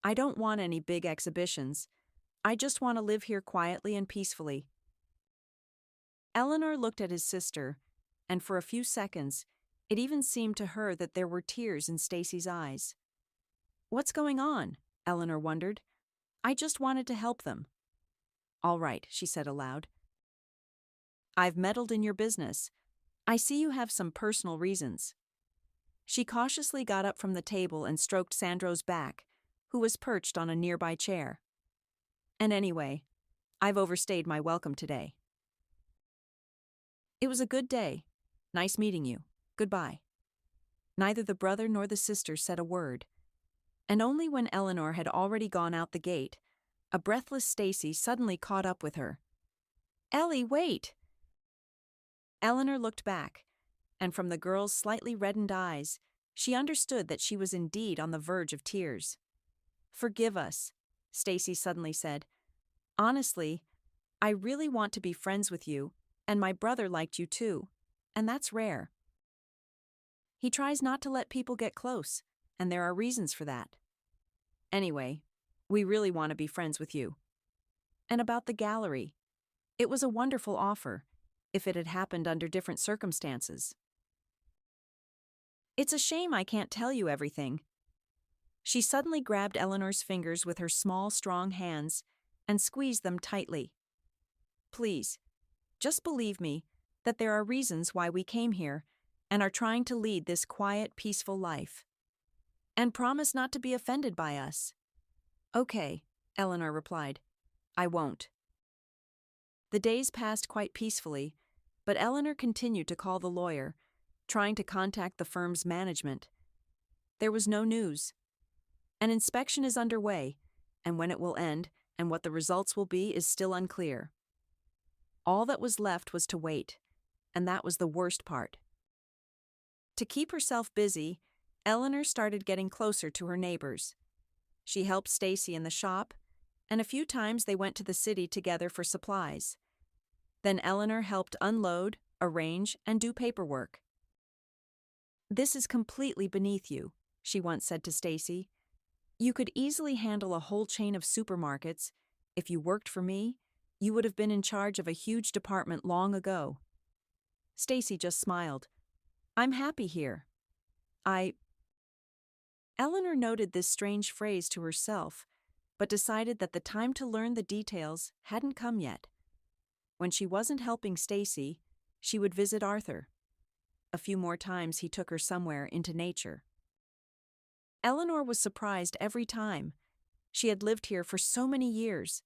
I don't want any big exhibitions. I just want to live here quietly and peacefully. Eleanor looked at his sister, and for a few seconds, it even seemed to her that there were tears in Stacy's eyes. What's going on? Eleanor wondered. I just wanted to help them. All right, she said aloud. I've meddled in your business. I see you have some personal reasons. She cautiously got up from the table and stroked Sandro's back, who was perched on a nearby chair. And anyway, I've overstayed my welcome today. It was a good day. Nice meeting you. Goodbye. Neither the brother nor the sister said a word. And only when Eleanor had already gone out the gate, a breathless Stacy suddenly caught up with her. Ellie, wait! Eleanor looked back, and from the girl's slightly reddened eyes, she understood that she was indeed on the verge of tears. Forgive us, Stacy suddenly said. Honestly, I really want to be friends with you, and my brother liked you too, and that's rare. He tries not to let people get close, and there are reasons for that. Anyway, we really want to be friends with you. And about the gallery, it was a wonderful offer, if it had happened under different circumstances. It's a shame I can't tell you everything. She suddenly grabbed Eleanor's fingers with her small, strong hands and squeezed them tightly. Please, just believe me that there are reasons why we came here and are trying to lead this quiet, peaceful life. And promise not to be offended by us. Okay, Eleanor replied. I won't. The days passed quite peacefully, but Eleanor continued to call the lawyer, trying to contact the firm's management. There was no news. An inspection is underway, and when it will end and what the results will be is still unclear. All that was left was to wait, and that was the worst part. To keep herself busy, Eleanor started getting closer to her neighbors. She helped Stacy in the shop, and a few times they went to the city together for supplies. Then Eleanor helped unload, arrange, and do paperwork. This is completely beneath you, she once said to Stacy. You could easily handle a whole chain of supermarkets. If you worked for me, you would have been in charge of a huge department long ago. Stacy just smiled. I'm happy here. Eleanor noted this strange phrase to herself, but decided that the time to learn the details hadn't come yet. When she wasn't helping Stacy, she would visit Arthur. A few more times he took her somewhere into nature. Eleanor was surprised every time. She had lived here for so many years,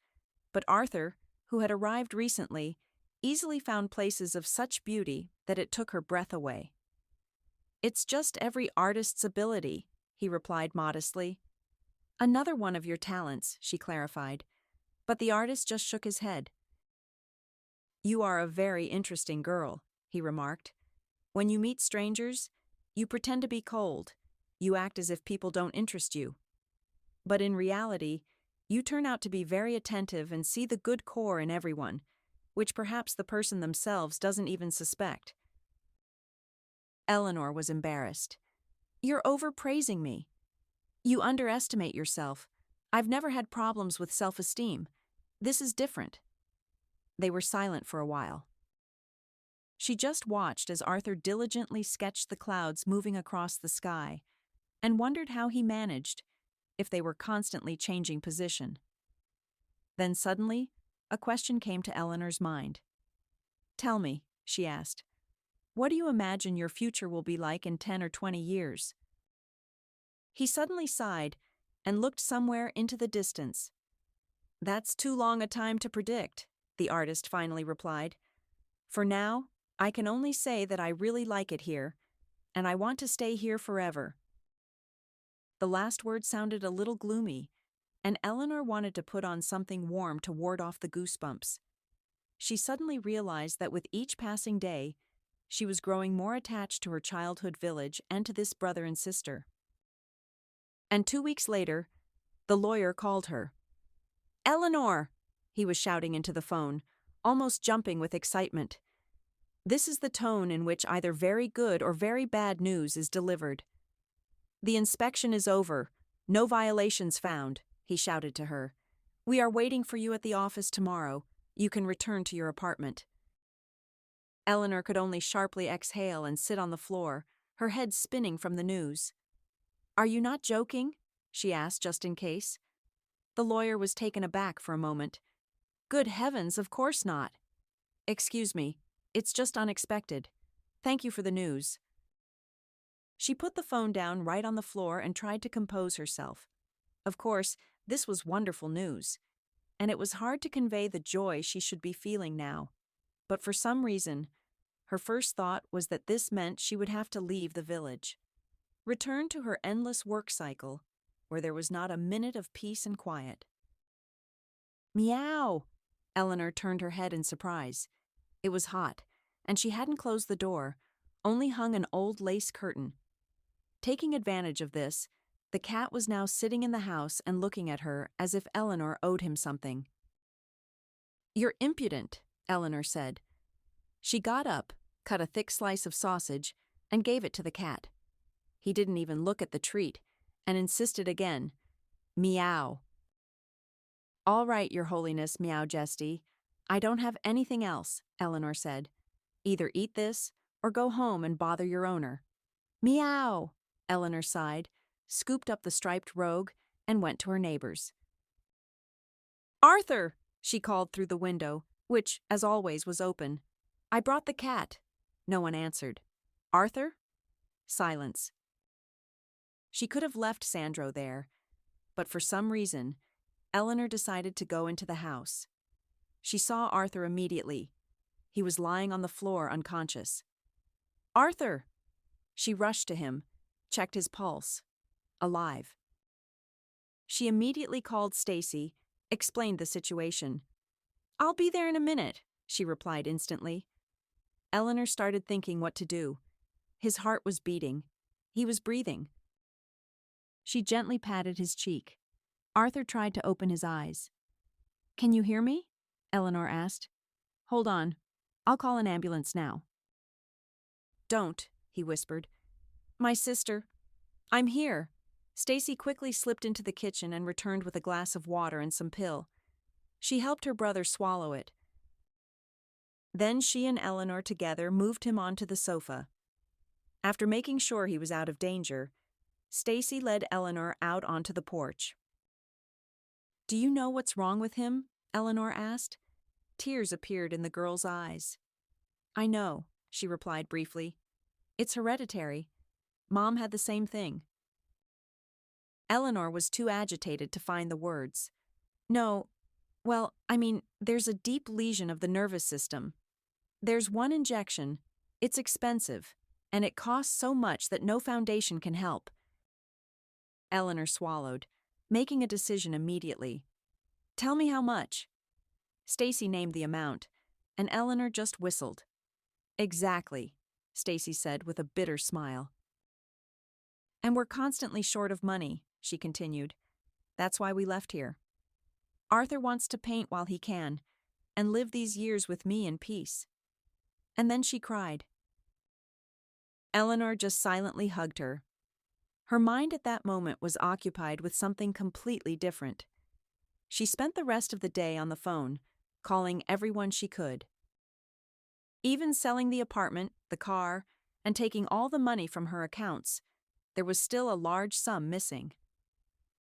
but Arthur, who had arrived recently, easily found places of such beauty that it took her breath away. It's just every artist's ability, he replied modestly. Another one of your talents, she clarified, but the artist just shook his head. You are a very interesting girl, he remarked. When you meet strangers, you pretend to be cold. You act as if people don't interest you. But in reality, you turn out to be very attentive and see the good core in everyone, which perhaps the person themselves doesn't even suspect. Eleanor was embarrassed. You're overpraising me. You underestimate yourself. I've never had problems with self-esteem. This is different. They were silent for a while. She just watched as Arthur diligently sketched the clouds moving across the sky, and wondered how he managed, if they were constantly changing position. Then suddenly, a question came to Eleanor's mind. Tell me, she asked, what do you imagine your future will be like in 10 or 20 years? He suddenly sighed and looked somewhere into the distance. That's too long a time to predict, the artist finally replied. For now, I can only say that I really like it here, and I want to stay here forever. The last word sounded a little gloomy, and Eleanor wanted to put on something warm to ward off the goosebumps. She suddenly realized that with each passing day, she was growing more attached to her childhood village and to this brother and sister. And 2 weeks later, the lawyer called her. Eleanor! He was shouting into the phone, almost jumping with excitement. This is the tone in which either very good or very bad news is delivered. The inspection is over. No violations found, he shouted to her. We are waiting for you at the office tomorrow. You can return to your apartment. Eleanor could only sharply exhale and sit on the floor, her head spinning from the news. Are you not joking? She asked just in case. The lawyer was taken aback for a moment. Good heavens, of course not. Excuse me, it's just unexpected. Thank you for the news. She put the phone down right on the floor and tried to compose herself. Of course, this was wonderful news, and it was hard to convey the joy she should be feeling now. But for some reason, her first thought was that this meant she would have to leave the village, return to her endless work cycle, where there was not a minute of peace and quiet. Meow! Eleanor turned her head in surprise. It was hot, and she hadn't closed the door, only hung an old lace curtain. Taking advantage of this, the cat was now sitting in the house and looking at her as if Eleanor owed him something. You're impudent, Eleanor said. She got up, cut a thick slice of sausage, and gave it to the cat. He didn't even look at the treat, and insisted again. Meow. All right, Your Holiness, Meow Jesty. I don't have anything else, Eleanor said. Either eat this, or go home and bother your owner. Meow, Eleanor sighed, scooped up the striped rogue, and went to her neighbors. Arthur, she called through the window, which, as always, was open. I brought the cat. No one answered. Arthur? Silence. She could have left Sandro there, but for some reason, Eleanor decided to go into the house. She saw Arthur immediately. He was lying on the floor unconscious. Arthur! She rushed to him, checked his pulse. Alive. She immediately called Stacy, explained the situation. I'll be there in a minute, she replied instantly. Eleanor started thinking what to do. His heart was beating. He was breathing. She gently patted his cheek. Arthur tried to open his eyes. Can you hear me? Eleanor asked. Hold on. I'll call an ambulance now. Don't, he whispered. My sister. I'm here. Stacy quickly slipped into the kitchen and returned with a glass of water and some pill. She helped her brother swallow it. Then she and Eleanor together moved him onto the sofa. After making sure he was out of danger, Stacy led Eleanor out onto the porch. Do you know what's wrong with him? Eleanor asked. Tears appeared in the girl's eyes. I know, she replied briefly. It's hereditary. Mom had the same thing. Eleanor was too agitated to find the words. No, well, there's a deep lesion of the nervous system. There's one injection. It's expensive, and it costs so much that no foundation can help. Eleanor swallowed, making a decision immediately. Tell me how much. Stacy named the amount, and Eleanor just whistled. Exactly, Stacy said with a bitter smile. And we're constantly short of money, she continued. That's why we left here. Arthur wants to paint while he can, and live these years with me in peace. And then she cried. Eleanor just silently hugged her. Her mind at that moment was occupied with something completely different. She spent the rest of the day on the phone, calling everyone she could. Even selling the apartment, the car, and taking all the money from her accounts, there was still a large sum missing.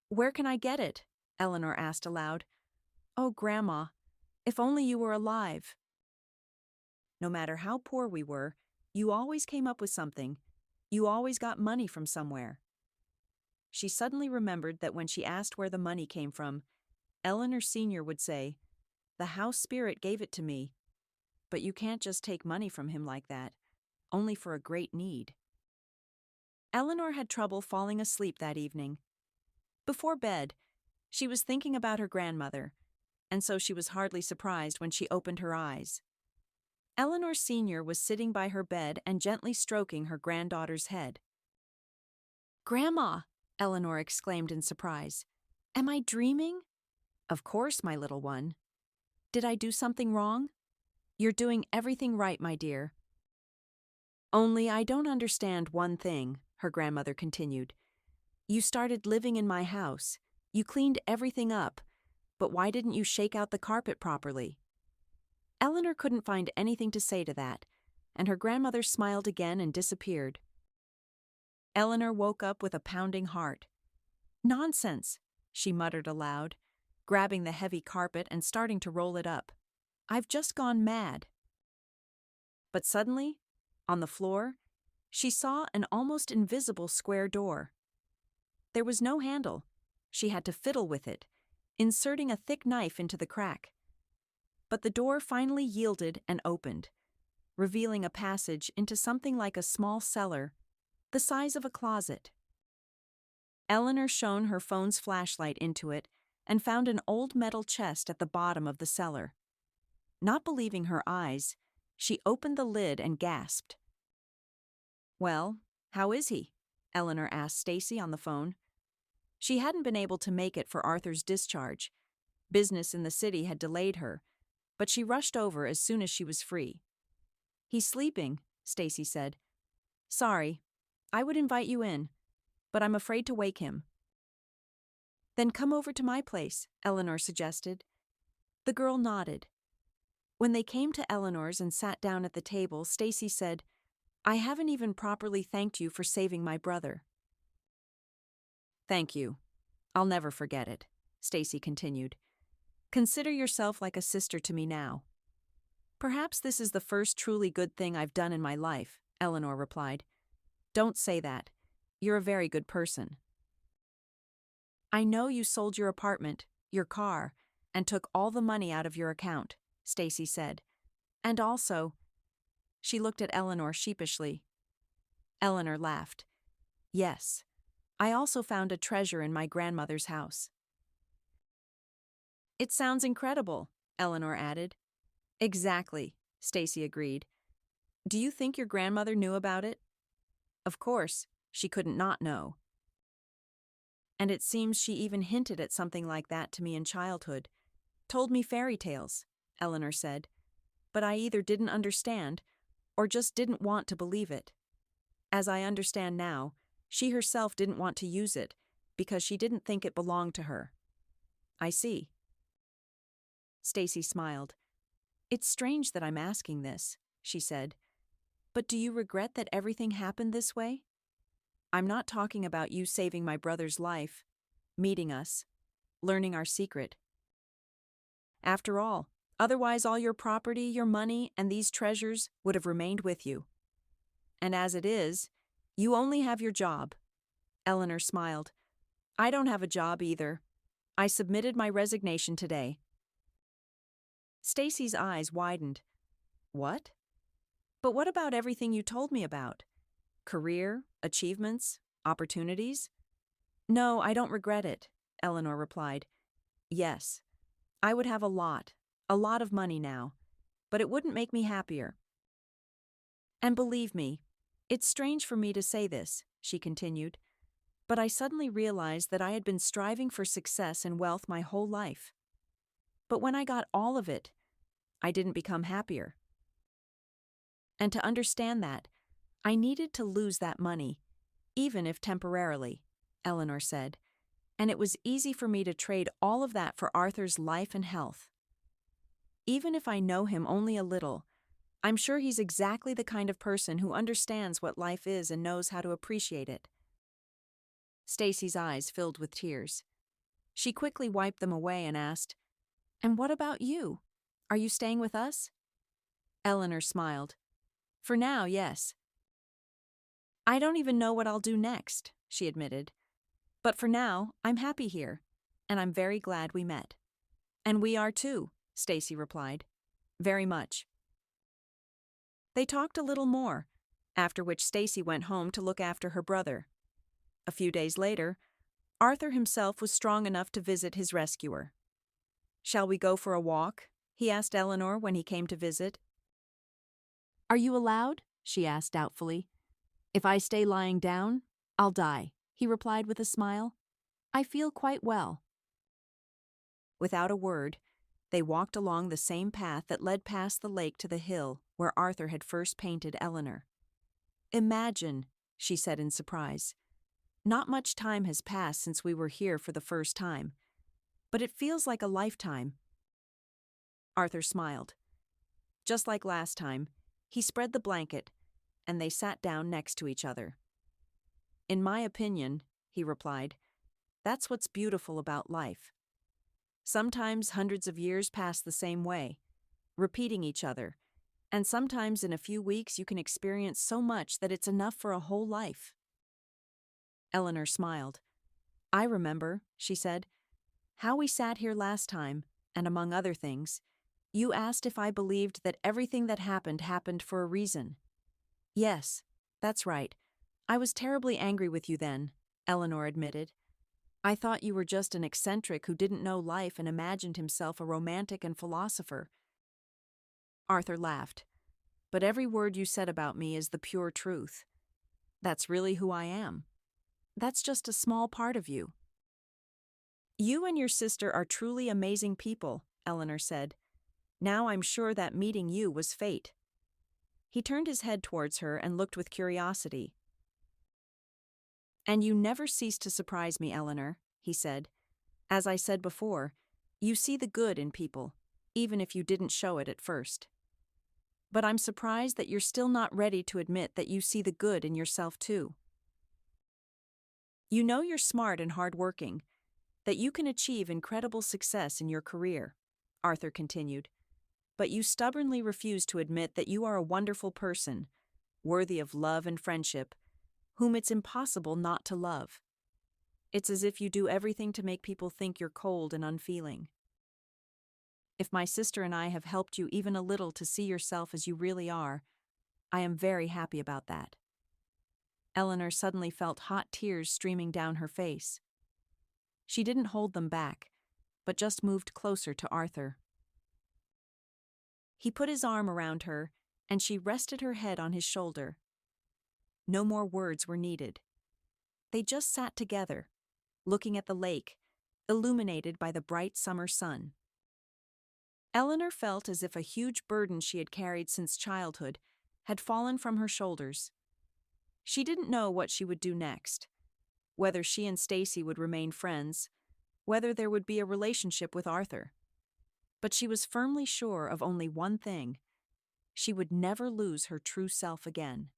Where can I get it? Eleanor asked aloud. Oh, Grandma, if only you were alive. No matter how poor we were, you always came up with something. You always got money from somewhere. She suddenly remembered that when she asked where the money came from, Eleanor Sr. would say, The house spirit gave it to me. But you can't just take money from him like that, only for a great need. Eleanor had trouble falling asleep that evening. Before bed, she was thinking about her grandmother, and so she was hardly surprised when she opened her eyes. Eleanor Sr. was sitting by her bed and gently stroking her granddaughter's head. Grandma, Eleanor exclaimed in surprise. Am I dreaming? Of course, my little one. Did I do something wrong? You're doing everything right, my dear. Only I don't understand one thing, her grandmother continued. You started living in my house. You cleaned everything up. But why didn't you shake out the carpet properly? Eleanor couldn't find anything to say to that, and her grandmother smiled again and disappeared. Eleanor woke up with a pounding heart. Nonsense, she muttered aloud. grabbing the heavy carpet and starting to roll it up. I've just gone mad. But suddenly, on the floor, she saw an almost invisible square door. There was no handle. She had to fiddle with it, inserting a thick knife into the crack. But the door finally yielded and opened, revealing a passage into something like a small cellar, the size of a closet. Eleanor shone her phone's flashlight into it and found an old metal chest at the bottom of the cellar. Not believing her eyes, she opened the lid and gasped. "Well, how is he?" Eleanor asked Stacy on the phone. She hadn't been able to make it for Arthur's discharge. Business in the city had delayed her, but she rushed over as soon as she was free. "He's sleeping," Stacy said. "Sorry, I would invite you in, but I'm afraid to wake him." "Then come over to my place," Eleanor suggested. The girl nodded. When they came to Eleanor's and sat down at the table, Stacy said, "I haven't even properly thanked you for saving my brother." "Thank you. I'll never forget it," Stacy continued. "Consider yourself like a sister to me now." "Perhaps this is the first truly good thing I've done in my life," Eleanor replied. "Don't say that. You're a very good person." "I know you sold your apartment, your car, and took all the money out of your account," Stacy said. "And also—" She looked at Eleanor sheepishly. Eleanor laughed. "Yes, I also found a treasure in my grandmother's house." "It sounds incredible," Eleanor added. "Exactly," Stacy agreed. "Do you think your grandmother knew about it?" "Of course, she couldn't not know. And it seems she even hinted at something like that to me in childhood. Told me fairy tales," Eleanor said. "But I either didn't understand or just didn't want to believe it. As I understand now, she herself didn't want to use it because she didn't think it belonged to her." "I see." Stacy smiled. "It's strange that I'm asking this," she said. "But do you regret that everything happened this way? I'm not talking about you saving my brother's life, meeting us, learning our secret. After all, otherwise all your property, your money, and these treasures would have remained with you. And as it is, you only have your job." Eleanor smiled. "I don't have a job either. I submitted my resignation today." Stacy's eyes widened. "What? But what about everything you told me about? Career, achievements, opportunities?" "No, I don't regret it," Eleanor replied. "Yes, I would have a lot of money now, but it wouldn't make me happier. And believe me, it's strange for me to say this," she continued, "but I suddenly realized that I had been striving for success and wealth my whole life. But when I got all of it, I didn't become happier. And to understand that, I needed to lose that money, even if temporarily," Eleanor said, "and it was easy for me to trade all of that for Arthur's life and health. Even if I know him only a little, I'm sure he's exactly the kind of person who understands what life is and knows how to appreciate it." Stacy's eyes filled with tears. She quickly wiped them away and asked, "And what about you? Are you staying with us?" Eleanor smiled. "For now, yes. I don't even know what I'll do next," she admitted. "But for now, I'm happy here, and I'm very glad we met." "And we are too," Stacy replied. "Very much." They talked a little more, after which Stacy went home to look after her brother. A few days later, Arthur himself was strong enough to visit his rescuer. "Shall we go for a walk?" he asked Eleanor when he came to visit. "Are you allowed?" she asked doubtfully. "If I stay lying down, I'll die," he replied with a smile. "I feel quite well." Without a word, they walked along the same path that led past the lake to the hill where Arthur had first painted Eleanor. "Imagine," she said in surprise. "Not much time has passed since we were here for the first time, but it feels like a lifetime." Arthur smiled. Just like last time, he spread the blanket, and they sat down next to each other. "In my opinion," he replied, "that's what's beautiful about life. Sometimes hundreds of years pass the same way, repeating each other, and sometimes in a few weeks you can experience so much that it's enough for a whole life. Eleanor smiled. I remember, she said, how we sat here last time, and among other things, you asked if I believed that everything that happened for a reason. Yes, that's right. I was terribly angry with you then, Eleanor admitted. I thought you were just an eccentric who didn't know life and imagined himself a romantic and philosopher. Arthur laughed. But every word you said about me is the pure truth. That's really who I am. That's just a small part of you. You and your sister are truly amazing people, Eleanor said. Now I'm sure that meeting you was fate. He turned his head towards her and looked with curiosity. And you never cease to surprise me, Eleanor, he said. As I said before, you see the good in people, even if you didn't show it at first. But I'm surprised that you're still not ready to admit that you see the good in yourself too. You know you're smart and hardworking, that you can achieve incredible success in your career, Arthur continued. But you stubbornly refuse to admit that you are a wonderful person, worthy of love and friendship, whom it's impossible not to love. It's as if you do everything to make people think you're cold and unfeeling. If my sister and I have helped you even a little to see yourself as you really are, I am very happy about that. Eleanor suddenly felt hot tears streaming down her face. She didn't hold them back, but just moved closer to Arthur. He put his arm around her, and she rested her head on his shoulder. No more words were needed. They just sat together, looking at the lake, illuminated by the bright summer sun. Eleanor felt as if a huge burden she had carried since childhood had fallen from her shoulders. She didn't know what she would do next, whether she and Stacy would remain friends, whether there would be a relationship with Arthur. But she was firmly sure of only one thing: she would never lose her true self again.